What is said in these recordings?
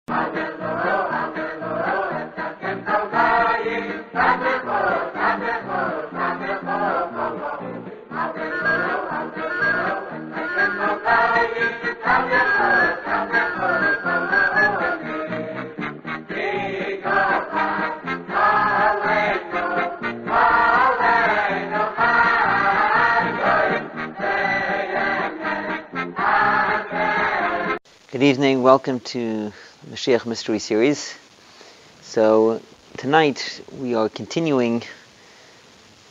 Good evening, welcome to Moshiach Mystery series. So tonight we are continuing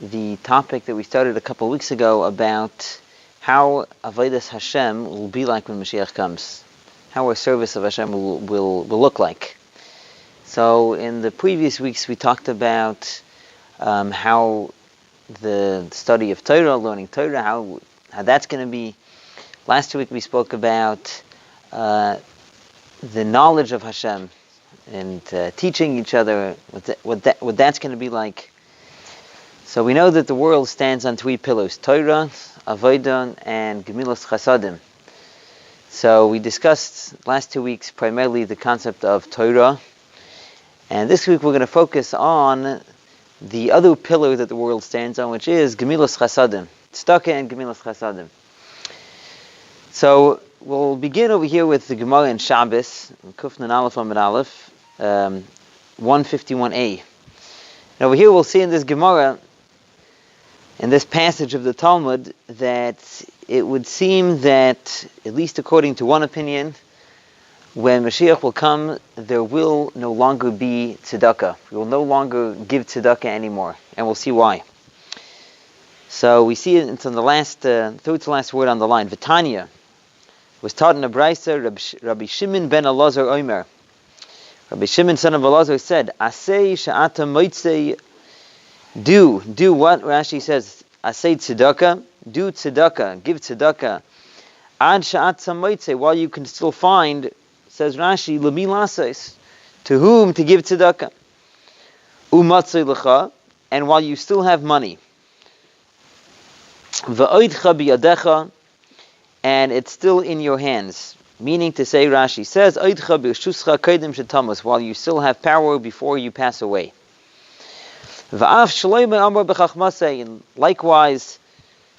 the topic that we started a couple of weeks ago about how Avodas HaShem will be like when Moshiach comes, how our service of Hashem will look like. So in the previous weeks we talked about how the study of Torah, learning Torah, how that's going to be. Last week we spoke about the knowledge of Hashem and teaching each other what that's going to be like. So we know that the world stands on three pillars: Torah, Avodah, and Gemilas Chasadim. So we discussed last 2 weeks primarily the concept of Torah, and this week we're going to focus on the other pillar that the world stands on, which is Gemilas Chasadim, Tzedakah and Gemilas Chasadim. So we'll begin over here with the Gemora in Shabbos, Kufnan Aleph Amid Aleph, 151a. And over here we'll see in this Gemora, in this passage of the Talmud, that it would seem that, at least according to one opinion, when Mashiach will come, there will no longer be tzedakah. We will no longer give tzedakah anymore, and we'll see why. So we see it in the last, third to last word on the line, V'tanya, was taught in a brayso. Rabbi Shimon ben Elazar Omer. Rabbi Shimon son of Elazar said, "Asay she'ata moitzei." Do what Rashi says. Asay tzedakah. Do tzedakah. Give tzedakah. Ad she'ata moitzei. While you can still find, says Rashi, lemi lasos. To whom to give tzedakah? Umatzei lecha. And while you still have money. Va'oidcha biyadecha. And it's still in your hands. Meaning to say, Rashi says, while you still have power before you pass away. And likewise,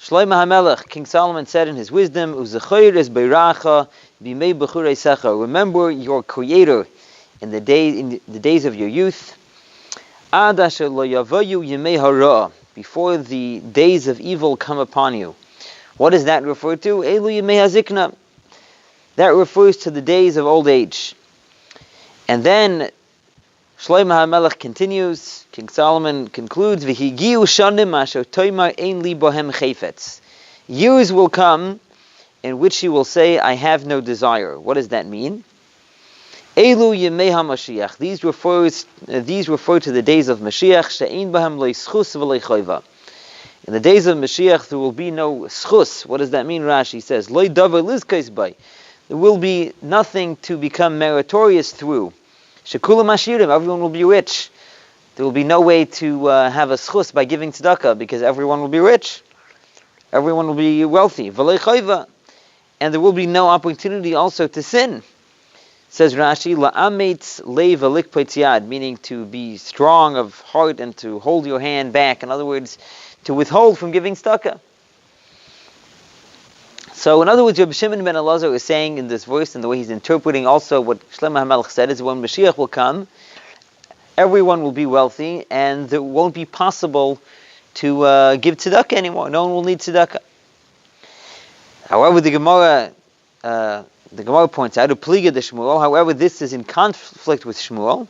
Shlomo HaMelech, King Solomon said in his wisdom, remember your Creator in the days of your youth, before the days of evil come upon you. What does that refer to? Elu Yemei HaZikna. That refers to the days of old age. And then Shlomo HaMelech continues, King Solomon concludes, V'higiu shanim asher toimar ein li bohem chayfetz. Years will come in which he will say, I have no desire. What does that mean? Elu Yemei HaMoshiach. These refer to the days of Mashiach, she'ein bohem lo yischus v'lo choiva. In the days of Mashiach, there will be no schus. What does that mean? Rashi says, Loi davar lizkais bay. There will be nothing to become meritorious through. Shekulam ashirim. Everyone will be rich. There will be no way to have a schus by giving tzedakah, because everyone will be rich. Everyone will be wealthy. V'lei chayva. And there will be no opportunity also to sin. Says Rashi, la'ametz leiv alikpetz yad, meaning to be strong of heart and to hold your hand back. In other words, to withhold from giving tzedakah. So, in other words, Rabbi Shimon ben Elazar is saying in this verse, and the way he's interpreting also what Shlomo HaMelech said, is when Mashiach will come, everyone will be wealthy, and it won't be possible to give tzedakah anymore. No one will need tzedakah. However, the Gemora points out, Pliga de Shmuel, however, this is in conflict with Shmuel.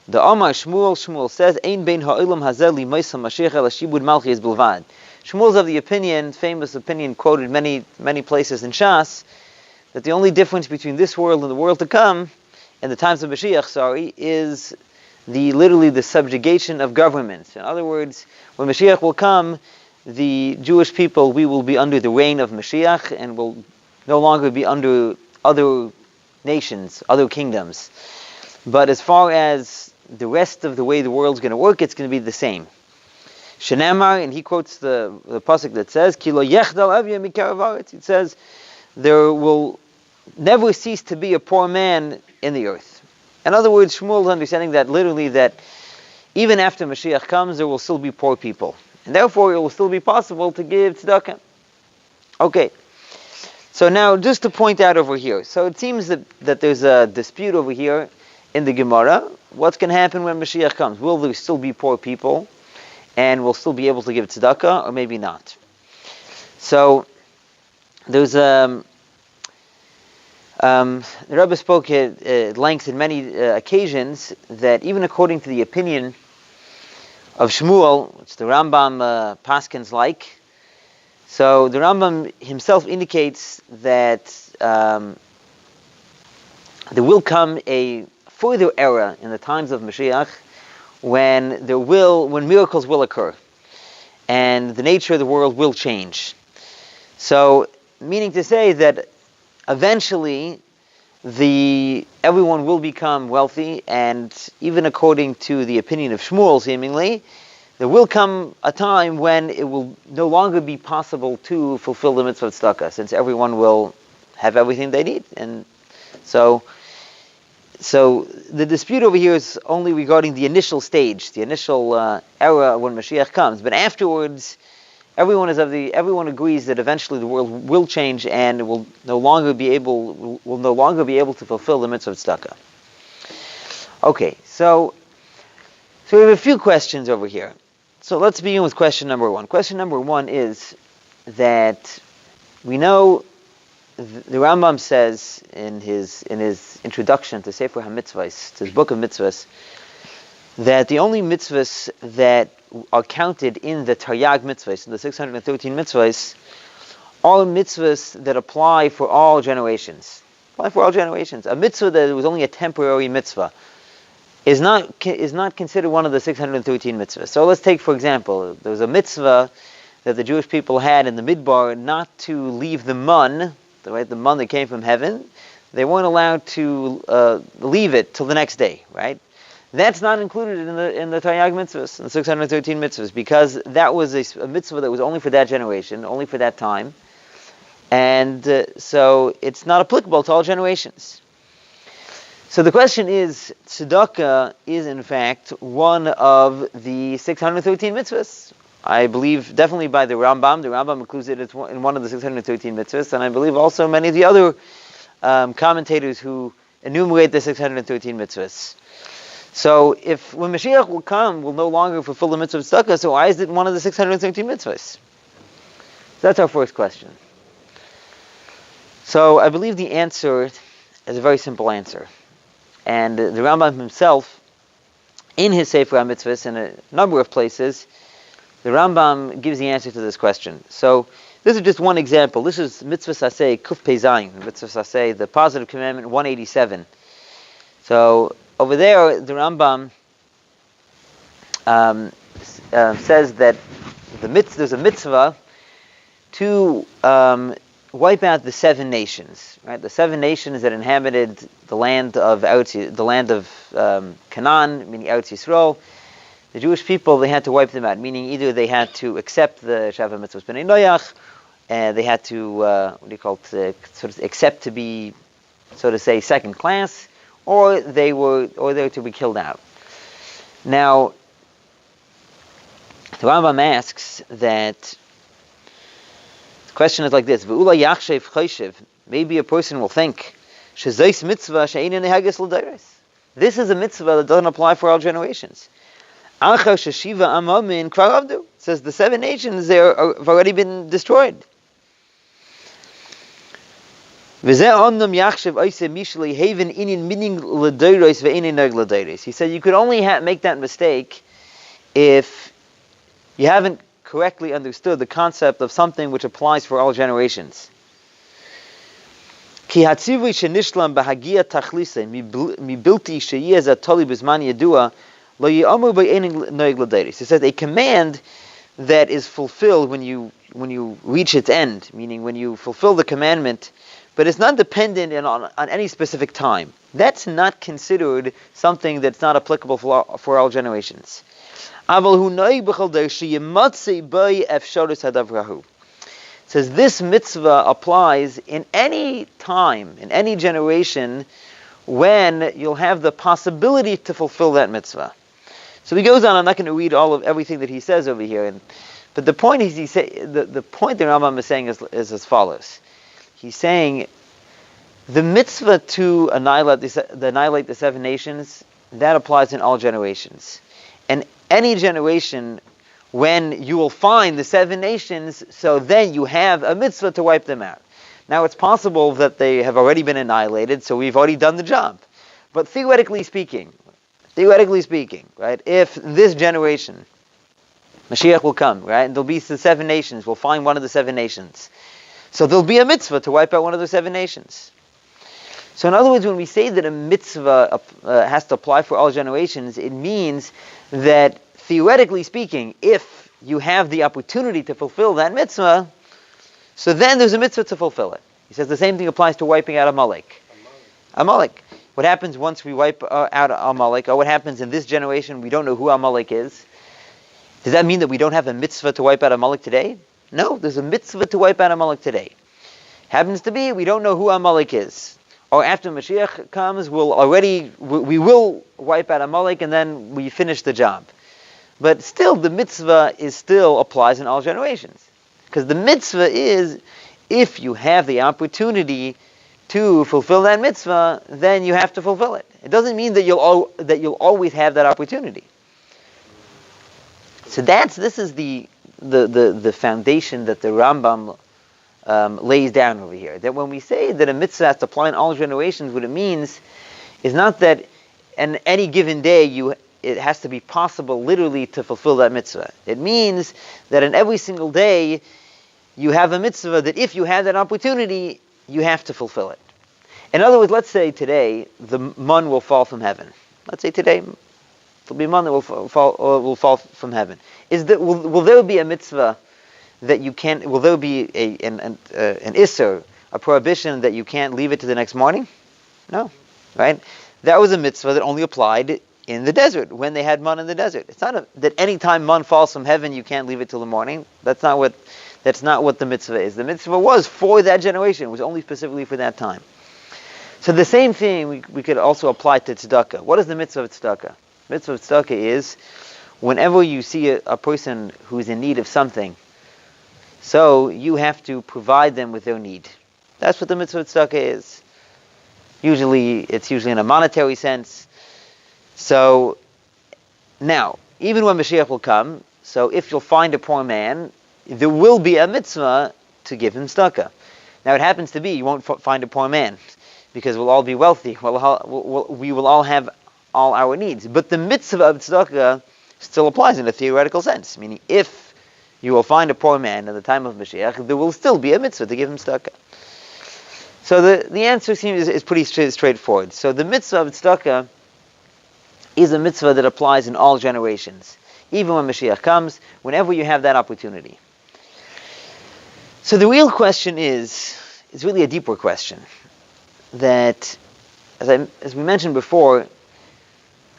The Amar Shmuel says, Ein bein ha'olam hazeh li moisa Mashiach el shibud malchis bilvad. Shmuel's of the opinion, famous opinion quoted many places in Shas, that the only difference between this world and the world to come, in the times of Mashiach, is literally the subjugation of governments. In other words, when Mashiach will come, the Jewish people, we will be under the reign of Mashiach and will no longer be under other nations, other kingdoms. But as far as the rest of the way the world's going to work, it's going to be the same. Shenamar, and he quotes the pasuk that says, "Kilo yechdal avya mikarav haaretz." It says, there will never cease to be a poor man in the earth. In other words, Shmuel is understanding that literally that even after Mashiach comes, there will still be poor people. And therefore, it will still be possible to give tzedakah. Okay. So now, just to point out over here. So it seems that there's a dispute over here in the Gemora. What's going to happen when Mashiach comes? Will there still be poor people? And we'll still be able to give tzedakah? Or maybe not? So, there's the Rebbe spoke at length in many occasions that even according to the opinion of Shmuel, which the Rambam paskins like, so the Rambam himself indicates that there will come a further era in the times of Mashiach when miracles will occur and the nature of the world will change. So, meaning to say that eventually everyone will become wealthy, and even according to the opinion of Shmuel, seemingly, there will come a time when it will no longer be possible to fulfill the mitzvah of tzedakah, since everyone will have everything they need. And so the dispute over here is only regarding the initial stage, the initial era when Mashiach comes. But afterwards, everyone agrees that eventually the world will change and will no longer be able to fulfill the mitzvah of tzedakah. Okay, so we have a few questions over here. So let's begin with question number one. Question number one is that we know the Rambam says in his introduction to Sefer HaMitzvahs, to his book of mitzvahs, that the only mitzvahs that are counted in the Taryag mitzvahs, in the 613 mitzvahs, are mitzvahs that apply for all generations. Apply for all generations. A mitzvah that was only a temporary mitzvah is not considered one of the 613 mitzvahs. So let's take, for example, there was a mitzvah that the Jewish people had in the Midbar not to leave the mun, the mun that came from heaven. They weren't allowed to leave it till the next day, right? That's not included in the Taryag mitzvahs, in the 613 mitzvahs, because that was a mitzvah that was only for that generation, only for that time, and so it's not applicable to all generations. So the question is, tzedakah is in fact one of the 613 mitzvahs. I believe definitely by the Rambam. The Rambam includes it in one of the 613 mitzvahs, and I believe also many of the other commentators who enumerate the 613 mitzvahs. So if when Mashiach will come, we'll no longer fulfill the mitzvah of tzedakah, so why is it one of the 613 mitzvahs? So that's our first question. So I believe the answer is a very simple answer. And the Rambam himself, in his Sefer HaMitzvahs, in a number of places, the Rambam gives the answer to this question. So this is just one example. This is Mitzvah Saseh Kuf Pei Zayin, Mitzvah Saseh, the positive commandment 187. So over there, the Rambam says that there's a mitzvah to wipe out the 7 nations, right? The 7 nations that inhabited the land of Canaan, meaning Eretz Yisroel. The Jewish people, they had to wipe them out, meaning either they had to accept the Shavah Mitzvahs Bnei Noach, and they had to accept to be, so to say, second class, or they were to be killed out. Now, the Rambam asks that the question is like this: maybe a person will think, this is a mitzvah that doesn't apply for all generations. It says the 7 nations have already been destroyed. He said you could only make that mistake if you haven't correctly understood the concept of something which applies for all generations. He says a command that is fulfilled when you reach its end, meaning when you fulfill the commandment, but it's not dependent on any specific time. That's not considered something that's not applicable for all generations. It says this mitzvah applies in any time, in any generation, when you'll have the possibility to fulfill that mitzvah. So he goes on. I'm not going to read all of everything that he says over here, but the point is, the point that Rambam is saying is as follows. He's saying the mitzvah to annihilate the seven nations, that applies in all generations, and any generation when you will find the seven nations, so then you have a mitzvah to wipe them out. Now it's possible that they have already been annihilated, so we've already done the job. But theoretically speaking, right, if this generation, Mashiach will come, right, and there'll be the seven nations, we'll find one of the seven nations. So there'll be a mitzvah to wipe out one of the seven nations. So in other words, when we say that a mitzvah has to apply for all generations, it means that theoretically speaking, if you have the opportunity to fulfill that mitzvah, so then there's a mitzvah to fulfill it. He says the same thing applies to wiping out Amalek. What happens once we wipe out Amalek, or what happens in this generation, we don't know who Amalek is. Does that mean that we don't have a mitzvah to wipe out Amalek today? No, there's a mitzvah to wipe out Amalek today. Happens to be, we don't know who Amalek is. Or after Mashiach comes, we will wipe out Amalek and then we finish the job. But still, the mitzvah still applies in all generations. Because the mitzvah is, if you have the opportunity to fulfill that mitzvah, then you have to fulfill it. It doesn't mean that you'll always have that opportunity. So this is the foundation that the Rambam lays down over here. That when we say that a mitzvah has to apply in all generations, what it means is not that on any given day it has to be possible literally to fulfill that mitzvah. It means that in every single day you have a mitzvah that if you have that opportunity, you have to fulfill it. In other words, let's say today the man will fall from heaven. Let's say today there'll be a man that will fall from heaven. Will there be a mitzvah that you can't? Will there be an isser, a prohibition that you can't leave it to the next morning? No, right? That was a mitzvah that only applied in the desert when they had man in the desert. It's not that any time man falls from heaven you can't leave it till the morning. That's not what the mitzvah is. The mitzvah was for that generation. It was only specifically for that time. So the same thing we could also apply to tzedakah. What is the mitzvah of tzedakah? The mitzvah of tzedakah is whenever you see a person who's in need of something, so you have to provide them with their need. That's what the mitzvah of tzedakah is. It's usually in a monetary sense. So now, even when Mashiach will come, so if you'll find a poor man, there will be a mitzvah to give him tzedakah. Now it happens to be you won't find a poor man because we'll all be wealthy. We will all have all our needs. But the mitzvah of tzedakah still applies in a theoretical sense. Meaning, if you will find a poor man at the time of Mashiach, there will still be a mitzvah to give him tzedakah. So the answer is pretty straightforward. So the mitzvah of tzedakah is a mitzvah that applies in all generations. Even when Mashiach comes, whenever you have that opportunity. So the real question is really a deeper question. That, as we mentioned before,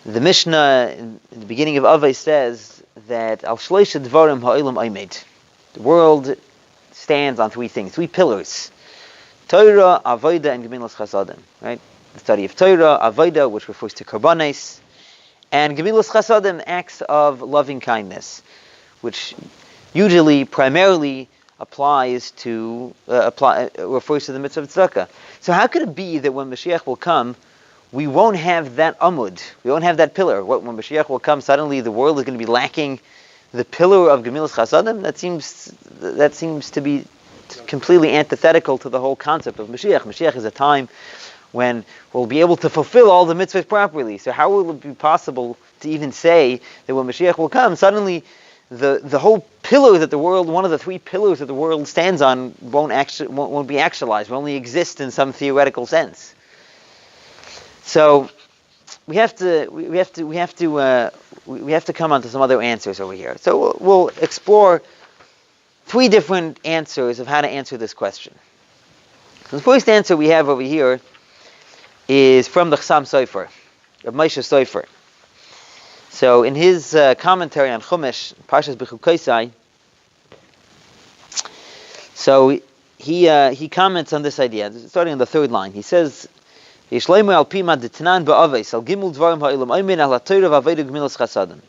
the Mishnah in the beginning of Avos says that Al Shloisha Dvarim Ha'olam Omed. The world stands on three things, three pillars: Torah, Avodah, and Gemilas Chasadim. Right? The study of Torah, Avodah, which refers to Karbanos, and Gemilas Chasadim, acts of loving kindness, which usually, primarily, refers to the mitzvah of tzedakah. So how could it be that when Mashiach will come, we won't have that amud, we won't have that pillar? When Mashiach will come, suddenly the world is going to be lacking the pillar of Gemilas Chasadim? That seems to be completely antithetical to the whole concept of Mashiach. Mashiach is a time when we'll be able to fulfill all the mitzvahs properly. So how will it be possible to even say that when Mashiach will come, suddenly the whole pillar that the world, one of the three pillars that the world stands on, won't be actualized, will only exist in some theoretical sense? So we have to come on to some other answers over here. So we'll explore three different answers of how to answer this question. So the first answer we have over here is from the Chassam Sofer, of Moshe Sofer. So in his commentary on Chumash, Parshas B'chukoisai, so he comments on this idea, starting on the third line. He says Yishleimu al pima detnan ba'aves al gimul dvarim ha'ilam aymin al ha'torah v'avodah gemilas chasadim.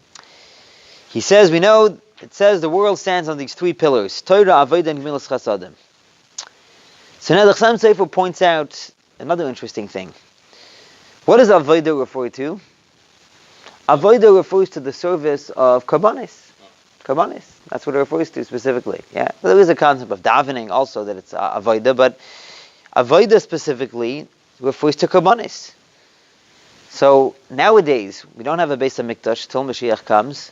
He says, we know, it says the world stands on these 3 pillars, Torah, Avodah, and Gemilas Chasadim. So now the Chassam Sofer points out another interesting thing. What does Avodah refer to? Avodah refers to the service of Karbanis. Karbanis, that's what it refers to specifically. Yeah, there is a concept of davening also that it's Avodah, but Avodah specifically refers to Karbanis. So nowadays, we don't have a Beis HaMikdash till Moshiach comes.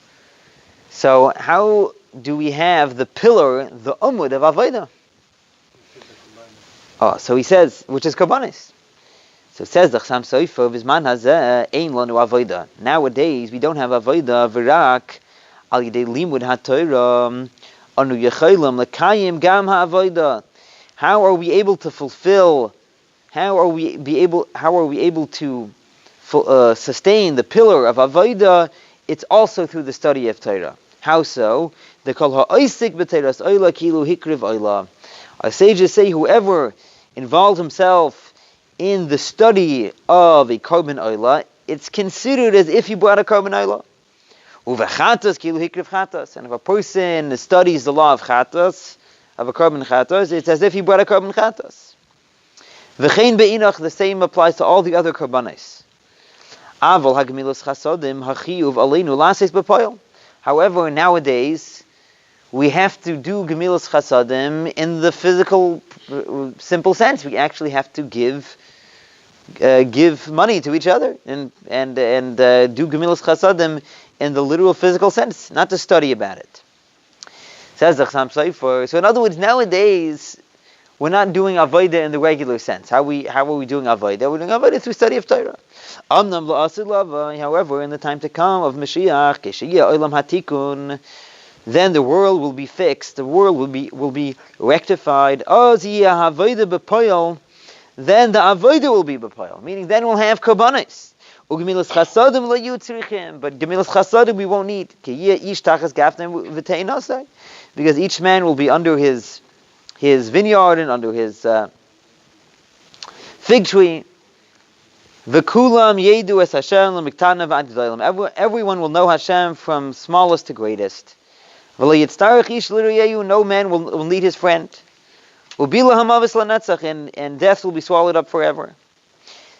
So how do we have the pillar, the umud of Avodah? Oh, so he says, which is Karbanis. So it says the Chassam Sofer Vizman Hazeh Ein Lanu Avodah. Nowadays we don't have Avodah V'rak Al Yidei Limud HaTorah Anu Yecholim Lekayim Gam HaAvodah. How are we able to fulfill? How are we able to sustain the pillar of Avodah? It's also through the study of Torah. How so? The kol ha'oisik b'teiras oila kilu hikriv oila. Our sages say whoever involves himself in the study of a korban oila, it's considered as if he brought a korban oila. Uvechatas kilu hikriv chatas. And if a person studies the law of chatas, of a korban chatas, it's as if he brought a korban chatas. V'chein be'inach, the same applies to all the other korbanos. Aval hagemilas chasadim hachiyuv aleinu lases b'poil. However, nowadays we have to do gemilas chasadim in the physical, simple sense. We actually have to give money to each other and do gemilas chasadim in the literal physical sense, not to study about it. Says the Chassam Sofer. So in other words, nowadays we're not doing avodah in the regular sense. How are we doing avodah? We're doing avodah through study of Torah. However, in the time to come of Mashiach, then the world will be fixed. The world will be rectified. Then the avodah will be b'poil, meaning then we'll have karbanos. But gemilas chasadim we won't need, because each man will be under his vineyard and under his fig tree. Everyone will know Hashem from smallest to greatest. No man will need his friend. And death will be swallowed up forever.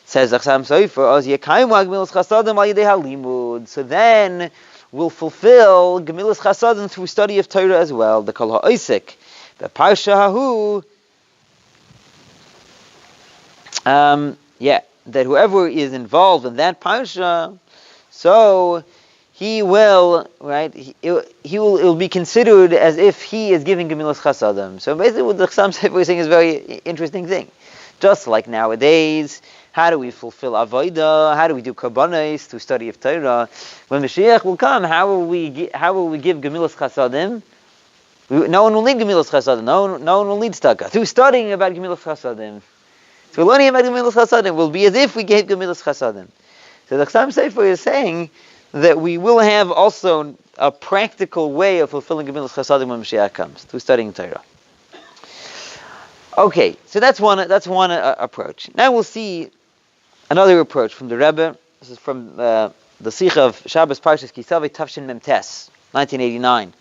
Says Chassam Sofer, so then we'll fulfill Gemilas Chasadim through study of Torah as well. The Kol HaOisik, the Parsha Hahu, that whoever is involved in that Parsha, so he will, right, it will be considered as if he is giving Gemilas Chasadim. So basically what the Chassam Sofer is saying is a very interesting thing. Just like nowadays, how do we fulfill Avodah? How do we do Karbanos through study of Torah? When Mashiach will come, how will we give Gemilas Chasadim? No one will need Gemilas Chasadim. No one will need tzedakah. Through studying about Gemilas Chasadim, through learning about Gemilas Chasadim, will be as if we gave Gemilas Chasadim. So the Chassam Sofer is saying that we will have also a practical way of fulfilling Gemilas Chasadim when Mashiach comes, through studying Torah. Okay, so that's one approach. Now we'll see another approach from the Rebbe. This is from the Sikha of Shabbos Parshas Kisavei Tafshin Memtes, 1989.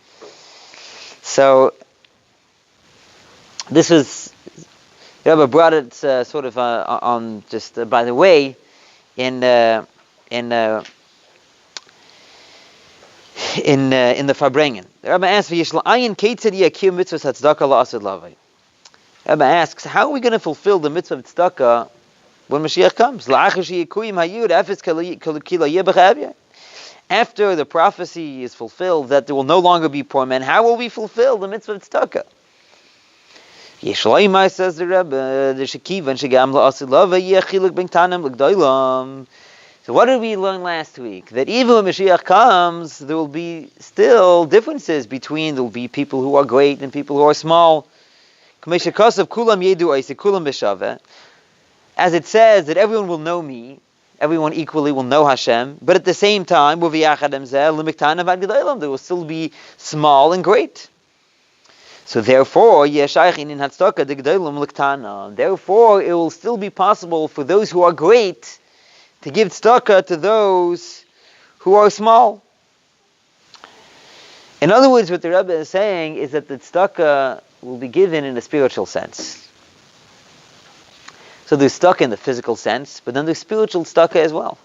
So this is, the Rebbe brought it sort of on just by the way in the Farbrengen. The Rebbe asks, "V'yishla ayin keitzad yakim mitzvos hatzdaka la'asad lavei." Rebbe asks, how are we going to fulfill the mitzvah of tzedakah when Mashiach comes? After the prophecy is fulfilled that there will no longer be poor men, how will we fulfill the mitzvah of tzedakah? Yeshloimai, says the Rebbe, so what did we learn last week? That even when Mashiach comes, there will be still differences between, there will be people who are great and people who are small. As it says that everyone will know me, everyone equally will know Hashem, but at the same time, there will still be small and great. So therefore, therefore it will still be possible for those who are great to give tzedakah to those who are small. In other words, what the Rebbe is saying is that the tzedakah will be given in a spiritual sense. So there's tzedakah in the physical sense, but then there's spiritual tzedakah as well.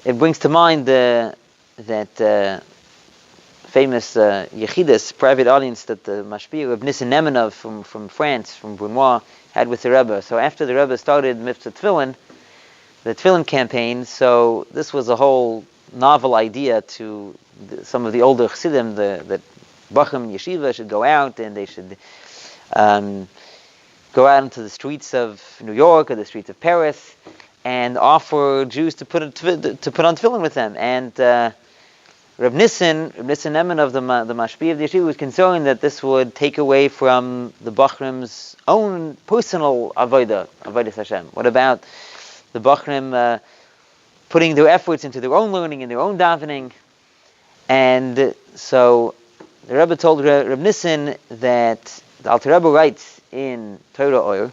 It brings to mind that famous Yechidus, private audience that the Mashpia of Nissen Nemenov from France, from Brunois, had with the Rebbe. So after the Rebbe started Mitzvah Tefillin, the Tefillin campaign, so this was a whole novel idea to some of the older Chassidim, that Bachim Yeshiva should go out and they should go out into the streets of New York or the streets of Paris and offer Jews to put on Tefillin with them. And Reb Nissen Emen of the Mashpia of the Yeshiva was concerned that this would take away from the Bachrim's own personal Avodas HaShem. What about the Bachrim putting their efforts into their own learning and their own davening? And so the Rebbe told Reb Nissen that the Alter Rebbe writes in Torah Oyer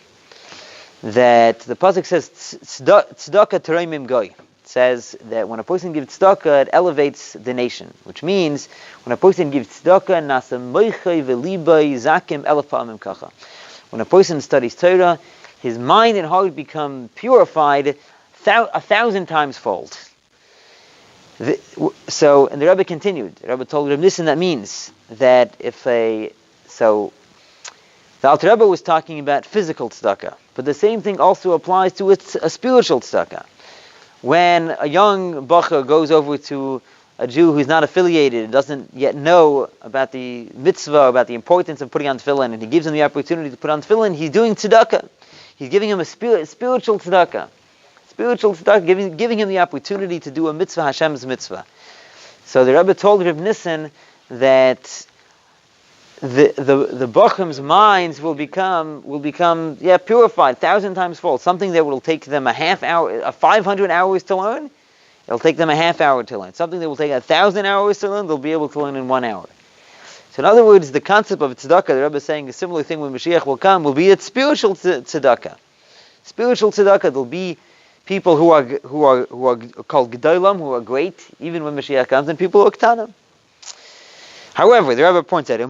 that the pasuk says tzedakah tereimim goy. Says that when a person gives tzedakah, it elevates the nation, which means when a person gives tzedakah, nasa moichai v'libay zakim elef pa'amim kacha. When a person studies Torah, his mind and heart become purified 1,000 times fold. And the Rebbe continued. The Rebbe told Reb Nissen that means that the Alter Rebbe was talking about physical tzedakah, but the same thing also applies to a spiritual tzedakah. When a young bacher goes over to a Jew who's not affiliated, doesn't yet know about the mitzvah, about the importance of putting on tefillin, and he gives him the opportunity to put on tefillin, he's doing tzedakah. He's giving him a spiritual tzedakah. Spiritual tzedakah, giving him the opportunity to do a mitzvah, Hashem's mitzvah. So the Rebbe told Reb Nissen that the Bachrim's minds will become purified 1,000 times fold. Something that will take them a half hour, 500 hours to learn, it'll take them a half hour to learn. Something that will take 1,000 hours to learn, they'll be able to learn in 1 hour. So in other words, the concept of tzedakah, the Rebbe is saying a similar thing when Mashiach will come, will be a spiritual tzedakah. Spiritual tzedakah, there'll be people who are called Gedolam, who are great, even when Mashiach comes, and people who are Ktanim. However, the Rebbe points out,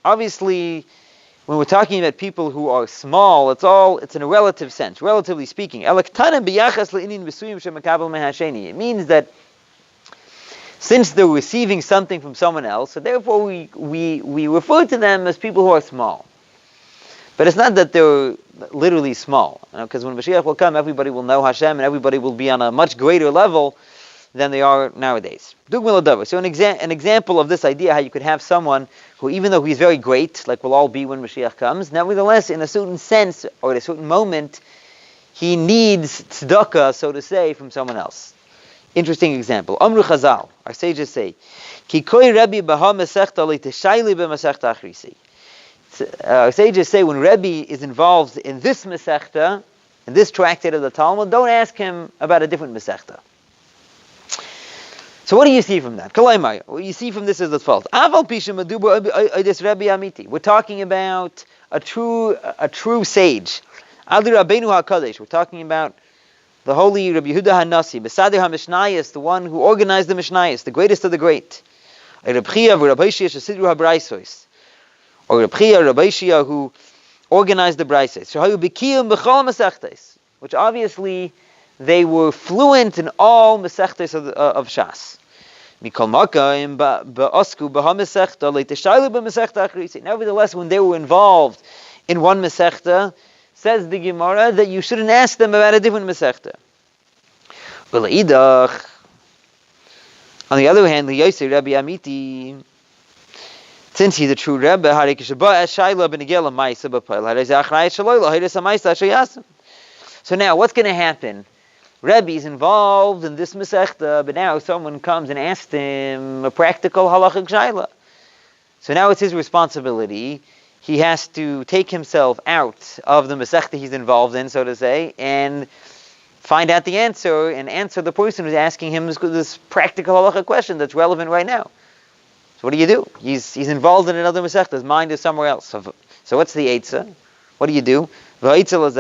obviously, when we're talking about people who are small, it's in a relative sense, relatively speaking. It means that since they're receiving something from someone else, so therefore we refer to them as people who are small. But it's not that they're literally small, because when Mashiach will come, everybody will know Hashem, and everybody will be on a much greater level than they are nowadays. So an example of this idea, how you could have someone who, even though he's very great, like we'll all be when Mashiach comes, nevertheless, in a certain sense, or at a certain moment, he needs tzedakah, so to say, from someone else. Interesting example. Amru Chazal, our sages say, Ki koi Rebbe baha mesechta leiteshayli b'mesechta achrisi. Our sages say when Rebbe is involved in this mesechta, in this tractate of the Talmud, don't ask him about a different mesechta. So what do you see from that? What you see from this is the fault. We're talking about a true sage. We're talking about the holy Rabbi Yehuda HaNasi, Besader HaMishnayos, the one who organized the Mishnayos, the greatest of the great. Or Rabbi Shia, who organized the Braisos. Which obviously they were fluent in all Masechtes of Shas. Nevertheless, when they were involved in one Masechta, says the Gemora that you shouldn't ask them about a different Masechta. On the other hand, Rabbi Amiti, since he's a true Rebbe, so now what's going to happen? Rebbe is involved in this Masechta, but now someone comes and asks him a practical halachic shayla. So now it's his responsibility. He has to take himself out of the Masechta he's involved in, so to say, and find out the answer, and answer the person who's asking him this practical halachic question that's relevant right now. So what do? He's involved in another Masechta. His mind is somewhere else. So what's the Eitzah? What do you do? What does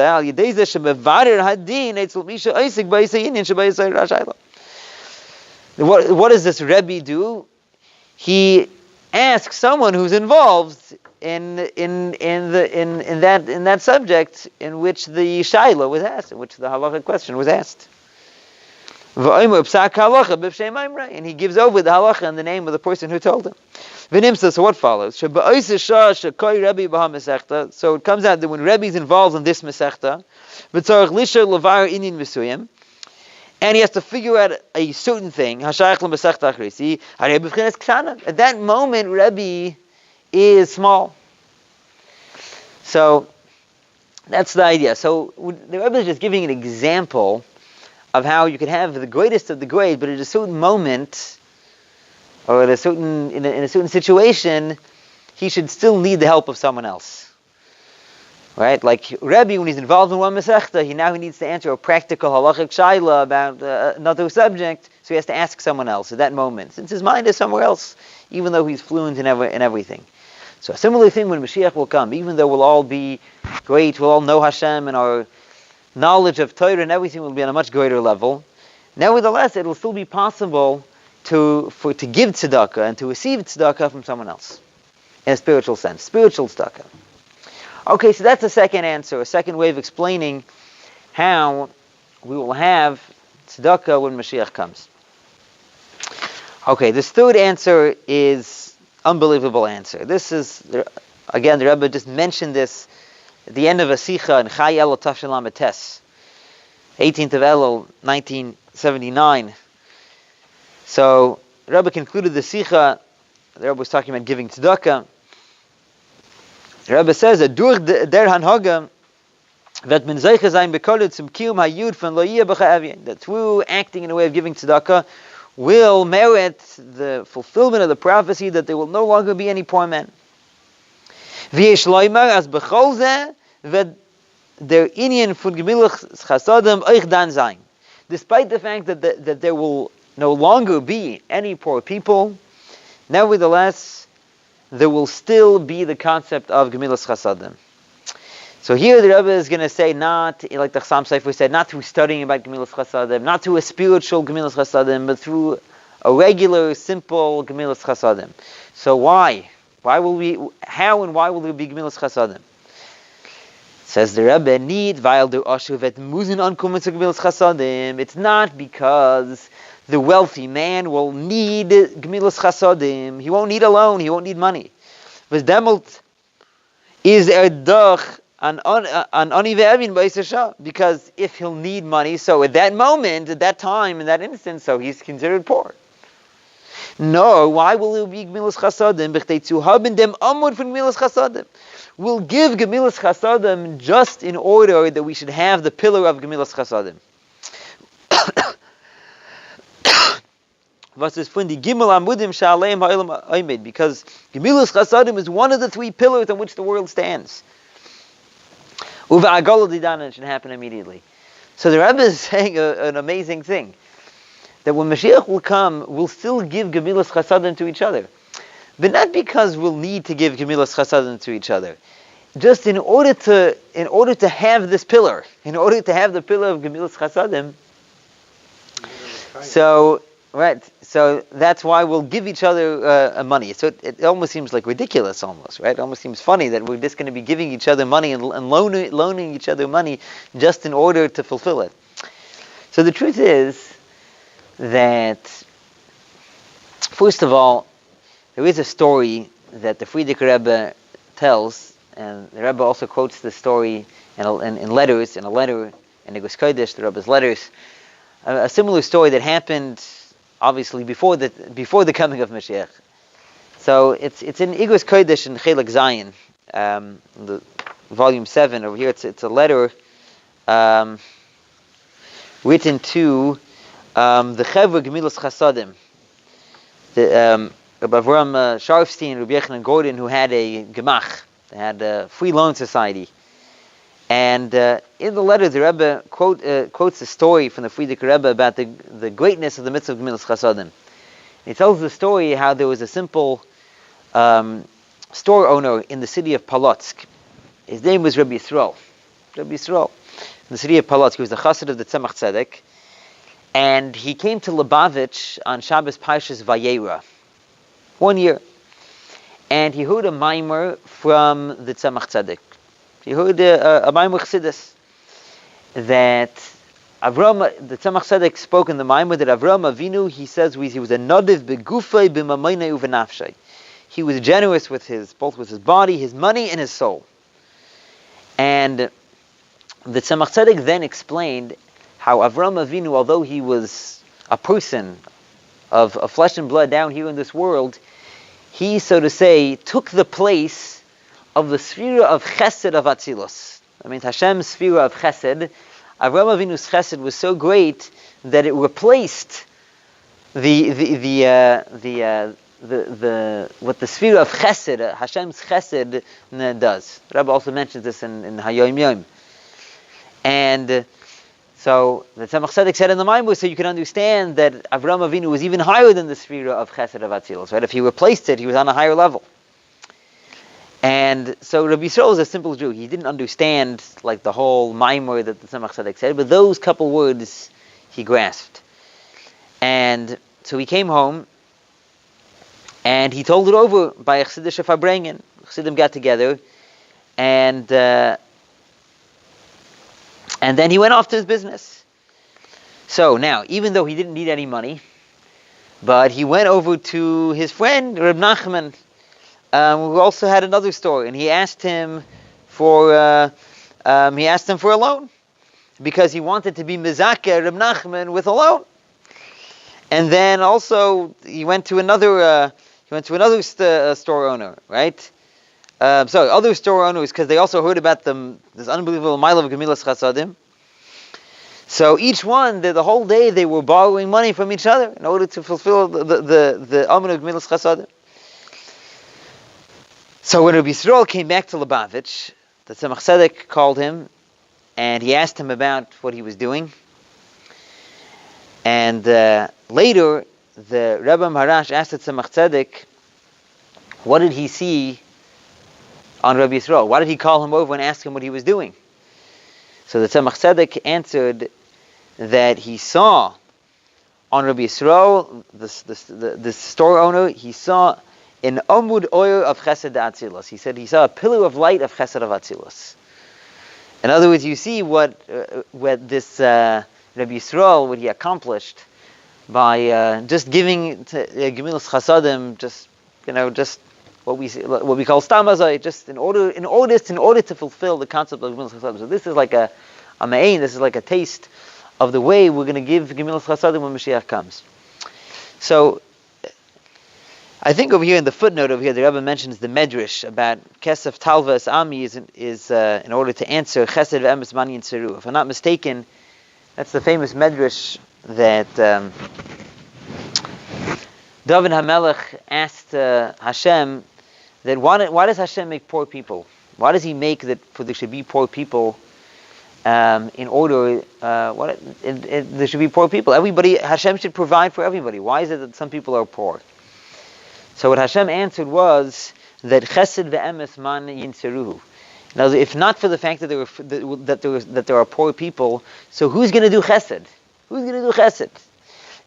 this Rebbe do? He asks someone who's involved in that subject in which the Shaila was asked, in which the halacha question was asked. And he gives over the halacha in the name of the person who told him. So what follows? So it comes out that when Rebbe is involved in this Masechta, and he has to figure out a certain thing, at that moment Rebbe is small. So that's the idea. So the Rebbe is just giving an example of how you could have the greatest of the great, but at a certain moment, or in a certain situation, he should still need the help of someone else. Right? Like Rebbe, when he's involved in one Masechta, he needs to answer a practical halachic shaila about another subject, so he has to ask someone else at that moment, since his mind is somewhere else, even though he's fluent in everything. So a similar thing when Mashiach will come, even though we'll all be great, we'll all know Hashem, and our knowledge of Torah and everything will be on a much greater level, nevertheless, it will still be possible to give tzedakah and to receive tzedakah from someone else, in a spiritual sense, spiritual tzedakah. Okay, so that's a second answer, a second way of explaining how we will have tzedakah when Mashiach comes. Okay, this third answer is unbelievable answer. This is, again, the Rebbe just mentioned this at the end of a Sicha in Chai Elul Tafshin Lamed Tes, 18th of Elul, 1979. So, the Rebbe concluded the Sicha, the Rebbe was talking about giving tzedakah. The Rebbe says that durch der Hanhaga wird man zeiche sein bekodet zum Kiyum hayud von lo yeh b'cha'avyin, that through acting in a way of giving tzedakah will merit the fulfillment of the prophecy that there will no longer be any poor men. V'yesh loymar as b'chol zeh wird der inyan von Gemilas Chasadim euch dan sein. Despite the fact that there will no longer be any poor people, nevertheless, there will still be the concept of Gemilas Chasadim. So here the Rebbe is going to say, not, like the Chassam Sefer said, not through studying about Gemilas Chasadim, not through a spiritual Gemilas Chasadim, but through a regular, simple Gemilas Chasadim. So why? How and why will there be Gemilas Chasadim? Says the Rebbe, weil der Asher wird müssen ankommen zu Gemilas Chasadim. It's not because the wealthy man will need Gemilas Chasadim. He won't need a loan. He won't need money. Was demelt is doch an ani ve'evin b'Yisroel, because if he'll need money, so at that moment, at that time, in that instance, so he's considered poor. No, why will there be Gemilas Chasadim? B'chtei zu haben dem Amud von Gemilas Chasadim. We'll give Gemilas Chasadim just in order that we should have the pillar of Gemilas Chasadim. Because Gemilas Chasadim is one of the three pillars on which the world stands. It should happen immediately. So the Rebbe is saying an amazing thing, that when Mashiach will come, we'll still give Gemilas Chasadim to each other. But not because we'll need to give Gemilas Chasadim to each other. Just in order to have this pillar, in order to have the pillar of Gemilas Chasadim, so that's why we'll give each other money. So it almost seems like ridiculous, almost, right? It almost seems funny that we're just going to be giving each other money and loaning each other money just in order to fulfill it. So the truth is that, first of all, there is a story that the Frierdiker Rebbe tells, and the Rebbe also quotes the story in a letter in Igros Kodesh, the Rebbe's letters, a similar story that happened obviously before the coming of Mashiach. So it's in Igros Kodesh in Chelek Zayin, the volume 7 over here. It's a letter written to the Chevra Gemilas Chasadim, the Rabbi Avram Sharfstein, Rabbi Menachem Mendel Schneerson, who had a gemach, they had a free loan society. And in the letter, the Rebbe quotes a story from the Frierdiker Rebbe about the greatness of the mitzvah of Gemilas Chasadim. He tells the story how there was a simple store owner in the city of Polotsk. His name was Rabbi Yisroel. Rabbi Yisroel. In the city of Polotsk, he was the chassid of the Tzemach Tzedek. And he came to Lubavitch on Shabbos Parshas Vayera, 1 year. And he heard a mimer from the Tzemach Tzedek. He heard a mimer chassidus that Avram, the Tzemach Tzedek spoke in the mimer that Avram Avinu, he says he was a nadiv begufay b'mamayne uvenafshay. He was generous with both with his body, his money, and his soul. And the Tzemach Tzedek then explained how Avram Avinu, although he was a person of flesh and blood down here in this world, he, so to say, took the place of the sphere of chesed of Atzilus. I mean, Hashem's sphere of chesed. Avram Avinu's chesed was so great that it replaced what the sphere of chesed, Hashem's chesed, does. The Rebbe also mentions this in Hayom Yom. And so the Tzemach Tzedek said in the Maimur, so you can understand that Avram Avinu was even higher than the sphere of chesed of Atzilus. Right? If he replaced it, he was on a higher level. And so Rabbi Yisroel is a simple Jew. He didn't understand like the whole Maimur that the Tzemach Tzedek said, but those couple words he grasped. And so he came home, and he told it over by a Chassidish Farbrengen. Chassidim got together, and then he went off to his business. So now, even though he didn't need any money, but he went over to his friend Reb Nachman, who also had another story, and he asked him for a loan because he wanted to be mezakeh Reb Nachman with a loan. And then also he went to another store owner, right? Other store owners, because they also heard about this unbelievable mile of Gemilas Chasadim. So each one, the whole day, they were borrowing money from each other in order to fulfill the Amen of Gemilas Chasadim. So when Rabbi Yisroel came back to Lubavitch, the Tzemach Tzedek called him, and he asked him about what he was doing. And later, the Rebbe Maharash asked the Tzemach Tzedek, what did he see on Rabbi Yisroel? Why did he call him over and ask him what he was doing? So the Tzemach Tzedek answered that he saw on Rabbi Yisroel, the store owner, he saw an Amud Oyer of Chesed Atzilus. He said he saw a pillar of light of Chesed of Atzilus. In other words, you see what this Rabbi Yisroel, what he accomplished by just giving Gemilas Chasadim, just what we call stamazai, just in order to fulfill the concept of Gemilas Chasadim. So this is like a ma'ain, this is like a taste of the way we're going to give Gemilas Chasadim when Mashiach comes. So I think over here in the footnote over here, the Rebbe mentions the Mezeritch about Kesef Talvas Ami is in order to answer Chesed Ve'emes Mani and Seru. If I'm not mistaken, that's the famous Mezeritch that David HaMelech asked Hashem that why does Hashem make poor people? Why does He make that for there should be poor people? There should be poor people. Everybody, Hashem should provide for everybody. Why is it that some people are poor? So what Hashem answered was that Chesed ve'emes man yinseruhu. Now, if not for the fact that there are poor people, so who's going to do Chesed? Who's going to do Chesed?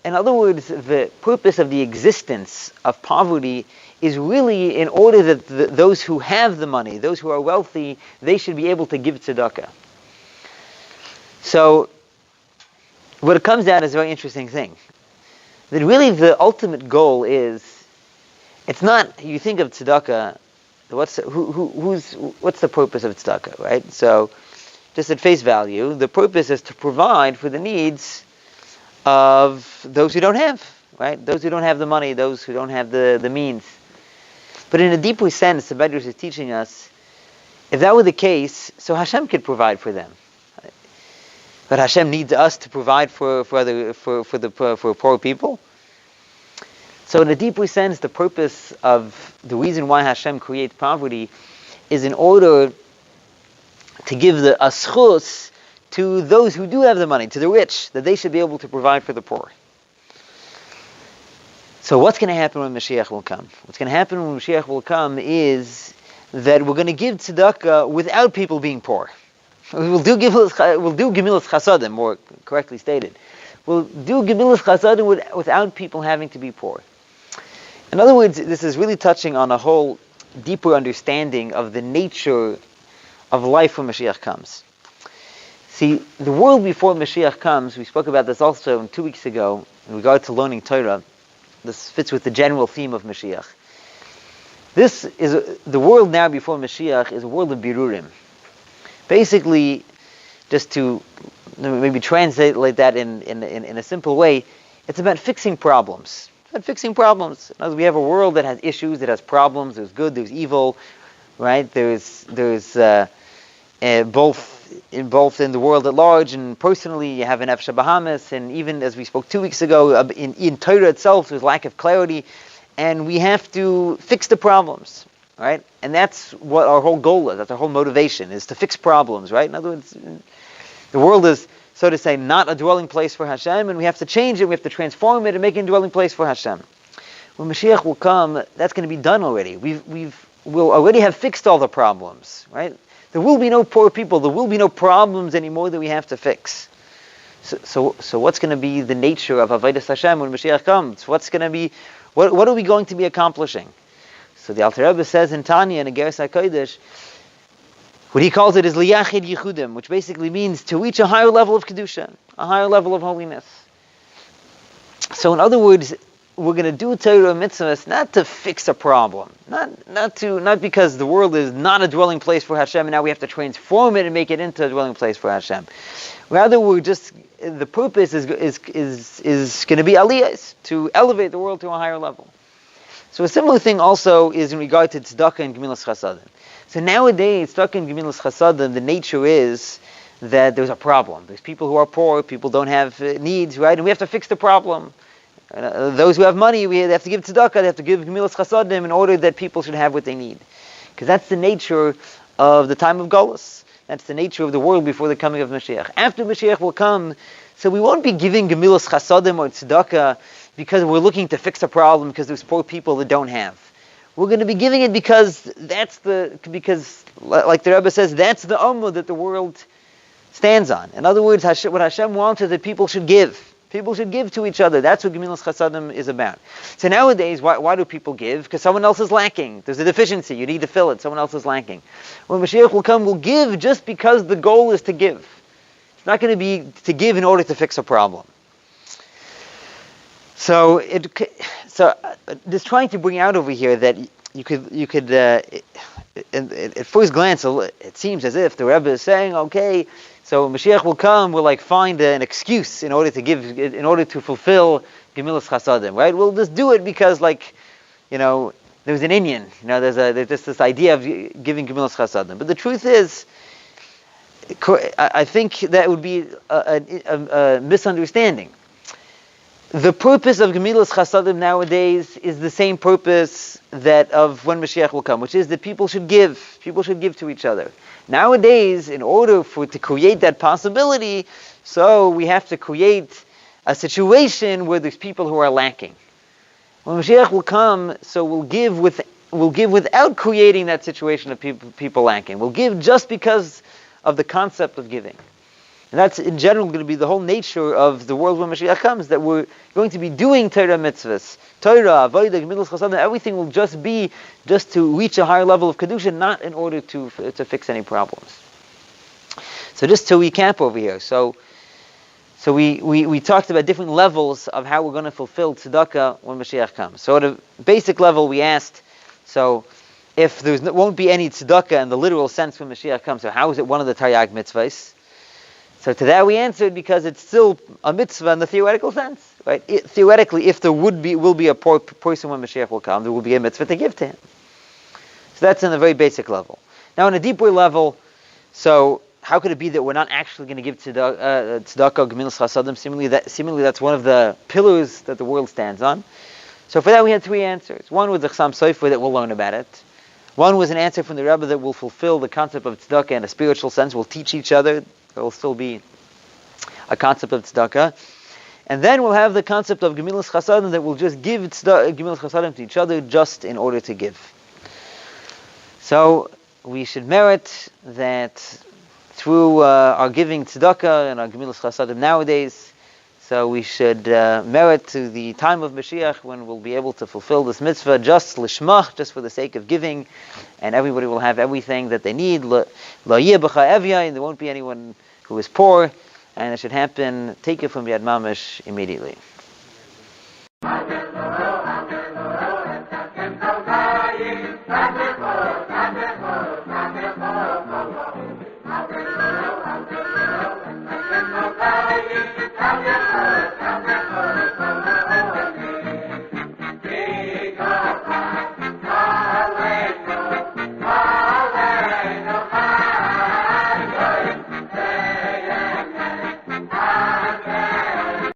In other words, the purpose of the existence of poverty is really in order that those who have the money, those who are wealthy, they should be able to give tzedakah. So, what it comes out is a very interesting thing. That really the ultimate goal is, it's not, you think of tzedakah, what's the purpose of tzedakah, right? So, just at face value, the purpose is to provide for the needs of those who don't have, right? Those who don't have the money, those who don't have the means. But in a deeper sense, the Medrash is teaching us, if that were the case, so Hashem could provide for them. Right? But Hashem needs us to provide for poor people. So in a deeper sense, the purpose of the reason why Hashem creates poverty is in order to give the aschus to those who do have the money, to the rich, that they should be able to provide for the poor. So what's going to happen when Mashiach will come? What's going to happen when Mashiach will come is that we're going to give tzedakah without people being poor. We'll do gemilas chasadim, more correctly stated. We'll do gemilas chasadim without people having to be poor. In other words, this is really touching on a whole deeper understanding of the nature of life when Mashiach comes. See, the world before Mashiach comes, we spoke about this also 2 weeks ago in regard to learning Torah. This fits with the general theme of Mashiach. This is the world now before Mashiach is a world of birurim. Basically, just to maybe translate that in a simple way, it's about fixing problems. It's about fixing problems. As we have a world that has issues, that has problems. There's good, there's evil, right? There's both in the world at large and personally. You have an Nefesh Bahamas, and even as we spoke 2 weeks ago, in Torah itself, there's lack of clarity, and we have to fix the problems, right? And that's what our whole goal is. That's our whole motivation, is to fix problems, right? In other words, the world is, so to say, not a dwelling place for Hashem, and we have to change it, we have to transform it and make it a dwelling place for Hashem. When Mashiach will come, that's going to be done already. We'll already have fixed all the problems, right? There will be no poor people. There will be no problems anymore that we have to fix. So what's going to be the nature of Avodas HaShem when Mashiach comes? What's going to be? What are we going to be accomplishing? So the Alter Rebbe says in Tanya in Igeres HaKodesh, what he calls it is liyachid yichudim, which basically means to reach a higher level of kedusha, a higher level of holiness. So in other words, we're going to do Torah mitzvahs not to fix a problem, not because the world is not a dwelling place for Hashem and now we have to transform it and make it into a dwelling place for Hashem. Rather, the purpose is going to be aliyahs, to elevate the world to a higher level. So a similar thing also is in regard to tzedakah and gemilas chasadim. So nowadays, tzedakah and gemilas chasadim, the nature is that there's a problem. There's people who are poor, people don't have needs, right? And we have to fix the problem. Those who have money, they have to give tzedakah, they have to give gemilas chasadim in order that people should have what they need. Because that's the nature of the time of Golus. That's the nature of the world before the coming of Mashiach. After Mashiach will come, so we won't be giving gemilas chasadim or tzedakah because we're looking to fix a problem because there's poor people that don't have. We're going to be giving it because like the Rebbe says, that's the ummah that the world stands on. In other words, what Hashem wants is that people should give. People should give to each other. That's what gemilas chasadim is about. So nowadays, why do people give? Because someone else is lacking. There's a deficiency. You need to fill it. Someone else is lacking. When Mashiach will come, we'll give just because the goal is to give. It's not going to be to give in order to fix a problem. So just trying to bring out over here that you could at first glance, it seems as if the Rebbe is saying, okay, so Mashiach will come, we'll find an excuse in order to fulfill gemilas chasadim, right? We'll just do it because there's an Indian, there's this idea of giving gemilas chasadim. But the truth is, I think that would be a misunderstanding. The purpose of gemilas chasadim nowadays is the same purpose that of when Mashiach will come, which is that people should give. People should give to each other. Nowadays, in order to create that possibility, so we have to create a situation where there's people who are lacking. When Mashiach will come, so we'll give without creating that situation of people lacking. We'll give just because of the concept of giving. And that's in general going to be the whole nature of the world when Mashiach comes, that we're going to be doing Torah mitzvahs. Torah, Avodah, gemilas chasadim, everything will just be to reach a higher level of kedusha, not in order to fix any problems. So just to recap over here, so we talked about different levels of how we're going to fulfill tzedakah when Mashiach comes. So at a basic level we asked, so if there won't be any tzedakah in the literal sense when Mashiach comes, so how is it one of the Taryag mitzvahs? So to that we answered because it's still a mitzvah in the theoretical sense, right? Theoretically, if there will be a poor person when Mashiach will come, there will be a mitzvah to give to him. So that's on a very basic level. Now on a deeper level, so how could it be that we're not actually going to give tzedakah, gemilas chasadim? Seemingly that's one of the pillars that the world stands on. So for that we had three answers. One was the Chassam Sofer that we'll learn about it. One was an answer from the Rebbe that will fulfill the concept of tzedakah in a spiritual sense. We'll teach each other. There will still be a concept of tzedakah. And then we'll have the concept of Gemilas Chasadim, that we'll just give Gemilas Chasadim to each other just in order to give. So we should merit that through our giving tzedakah and our Gemilas Chasadim nowadays. So we should merit to the time of Mashiach when we'll be able to fulfill this mitzvah just lishmach, just for the sake of giving, and everybody will have everything that they need. Lo yeh b'cha evya, and there won't be anyone who is poor, and it should happen, take it from Yad Mamish immediately.